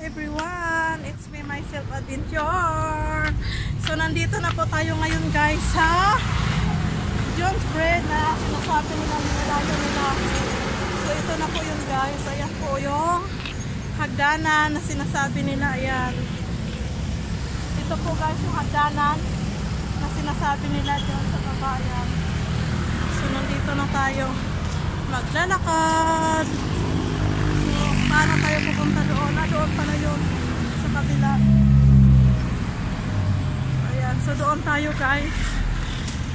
everyone! It's me, myself, Adventure! So, nandito na po tayo ngayon guys sa John's Bread na sinasabi nila nilalayo nila. So, ito na po yun guys. Ayan po yung hagdanan na sinasabi nila. Ayan. Ito po guys yung hagdanan na sinasabi nila dyan sa kabayan. So, nandito na tayo maglalakad. Paano tayo pupunta doon? Doon pala yun sa kabila. Ayan, so doon tayo guys.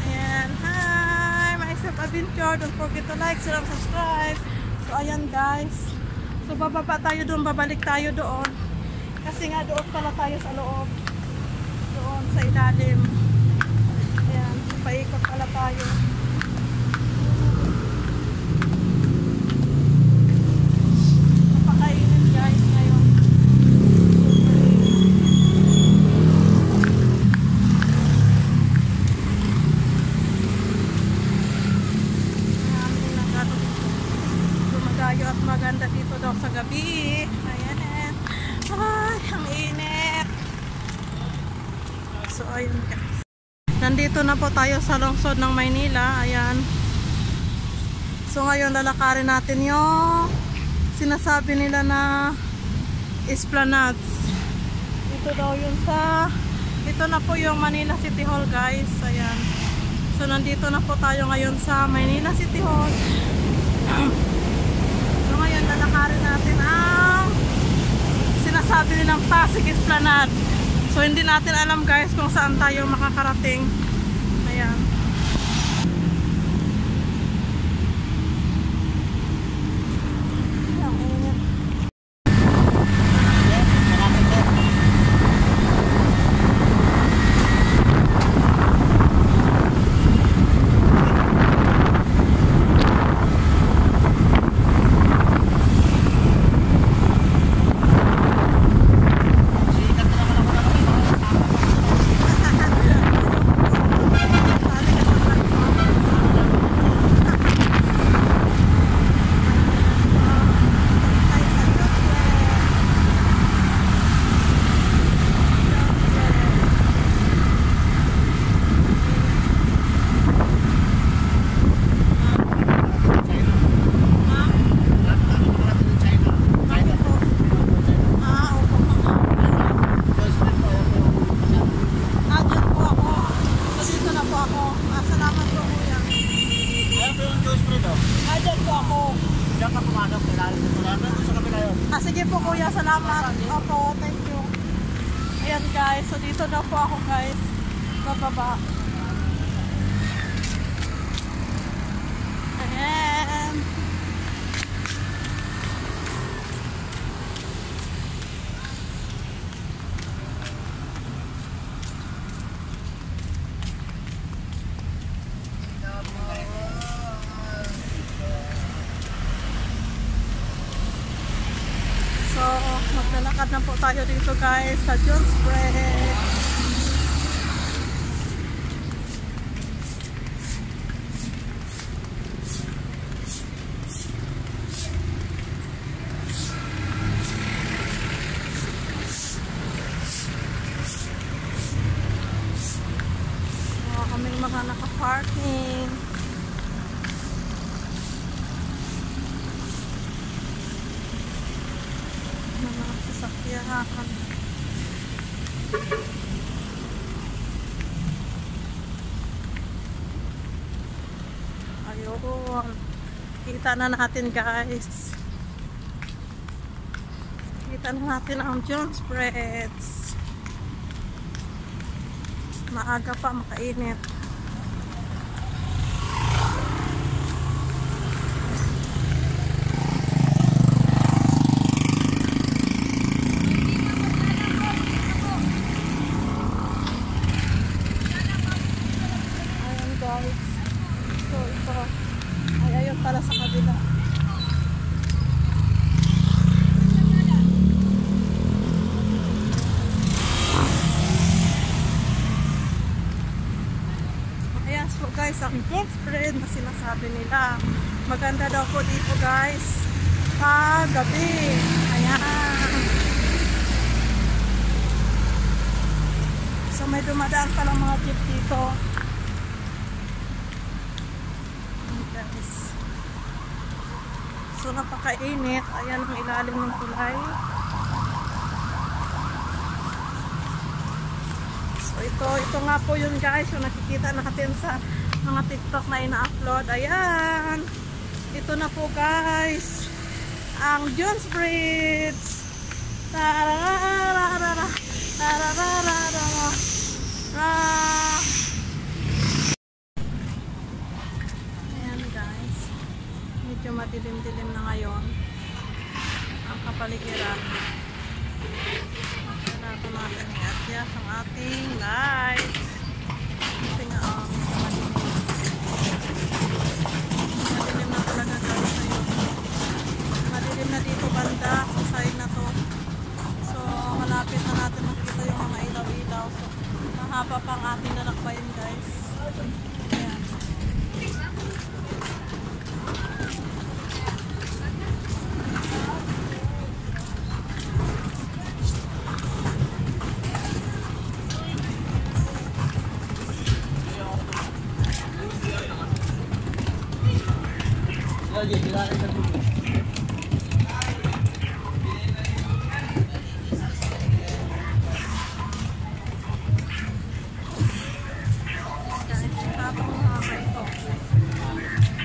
Ayan, hi! Myself Adventure. Don't forget to like, share, and subscribe. So ayan guys. So bababa tayo doon, babalik tayo doon. Kasi nga doon pala tayo sa loob. Doon sa ilalim. Ayan, so paikot pala tayo. At maganda dito daw sa gabi. Ayan eh. Ay, ang init. So, ayun guys. Nandito na po tayo sa lungsod ng Maynila. Ayan. So, ngayon lalakarin natin yung sinasabi nila na Esplanades. Dito daw yun sa dito na po yung Manila City Hall guys. Ayan. So, nandito na po tayo ngayon sa Manila City Hall. Ngayon lalakarin natin ang sinasabi nilang Pasig Esplanade. So hindi natin alam guys kung saan tayo makakarating. Ayan. Sige po kuya, salamat. Opo, thank you. Ayan guys, so dito na po ako guys. Bababa. Ayan. So, maglalakad na po tayo dito guys sa John's Bread. So, kaming mga naka-parking. Mga sasakyan. Ayun. Kita na natin guys. Kita na natin ang John's Bread. Maaga pa, makainit. So ito ay ayun pala sa kabila. Ayan so guys, ang John's Bread na sinasabi nila. Maganda daw po dito guys pag gabi. Ayan. may dumadaan palang mga jeep dito. Guys. So napakainit. Ayan ang ilalim ng tulay. So ito nga po yun guys, yung nakikita natin sa mga TikTok na ina-upload. Ayan. Ito na po guys. Ang Jones Bridge. Tararararara. Tararararara. Ayan guys. Medyo madilim-dilim na ngayon. Ang kapaligiran. Kailangan natin i-adjust ang ating lights. Kasi nga madilim na talaga guys ngayon. Madilim na dito banda sa side na to. So malapit na natin makita yung mga ilaw-ilaw. So mahaba pa ang ating lalakbayin guys. Ayan.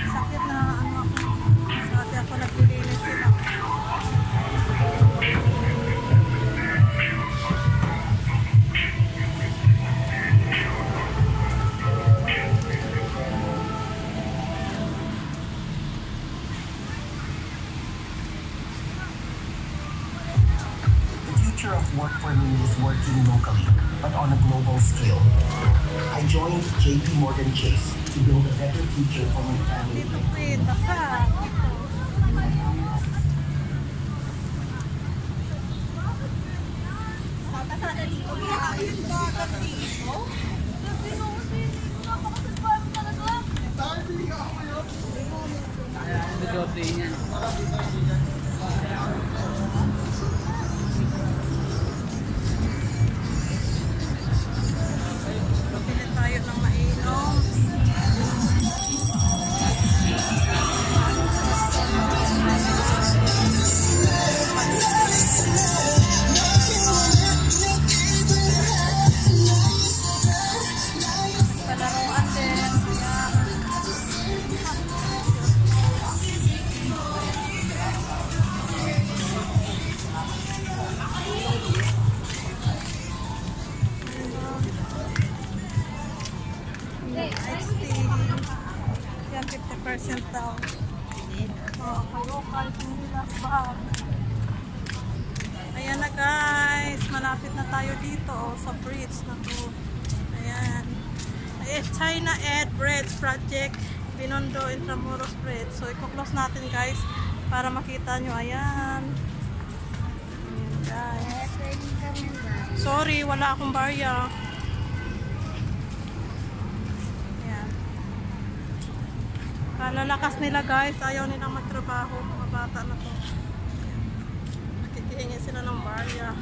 Sakit na ano ako. Sakit ako naglilinis sila. The future of work for me is working locally, but on a global scale. I joined JP Morgan Chase to build a better future for my family. Dito po eh, basa. Pili tayo ng mainom. Palaruan din. Iced tea. Yan, 50% daw. Local, Sinilas bag. Ayan na guys, malapit na tayo dito sa bridge na to. Ayan. China Ed Bridge Project, Binondo Intramuros Bridge. So i-close natin guys para makita nyo. Ayan. Ayan guys. Sorry, wala akong barya. Ayan. Kalalakas nila guys, ayaw nilang magtrabaho. Mga bata na to. Nakikihingi sila ng barya.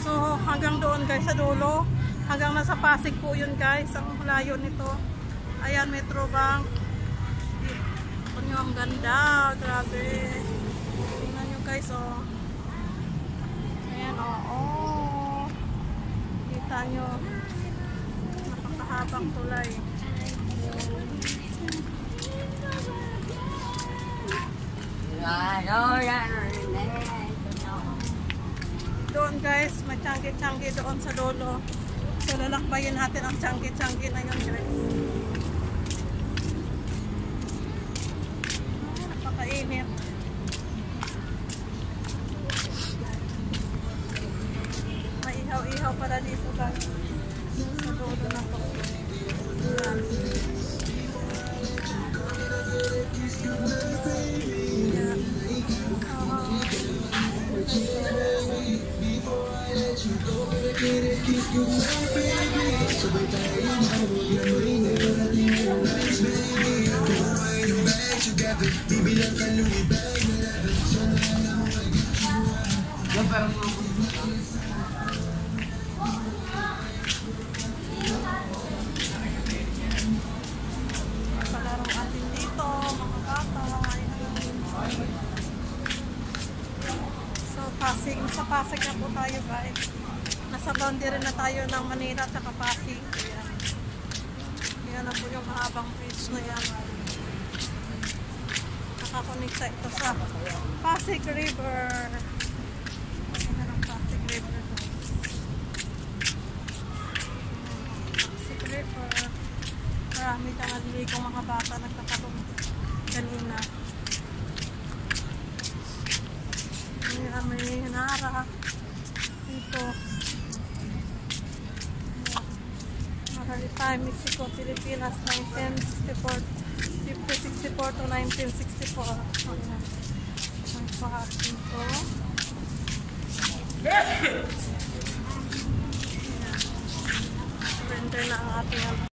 So hanggang doon guys sa dulo. Hanggang nasa Pasig po yun guys. Ang layo nito. Ayan, Metro Bank. Ito nyo, ang ganda. Grabe. Tingnan nyo guys, oh. Ayan, oh. Kita nyo. Napakahabang tulay. Doon guys, may tiyanggi-tiyanggi doon sa dulo. So lalakbayin natin ang tiyanggi-tiyanggi na yun guys. Napakainit. May ihaw-ihaw pala dito guys. Sa dulo na to. Ayan. Pasig na po tayo guys. Nasa boundary na tayo ng Manila at Pasig. Ayan. Ayan na po yung mahabang bridge na yan. Nakakonekta ito sa Pasig River. Ayan ang Pasig River. Pasig River. Marami kang naliligong mga bata nagkakaroon kanina. May hinara dito. Maritime, Mexico, Pilipinas, 1964 to 1964. Ayan. May pahat dito. Ayan. Surrender na ang ating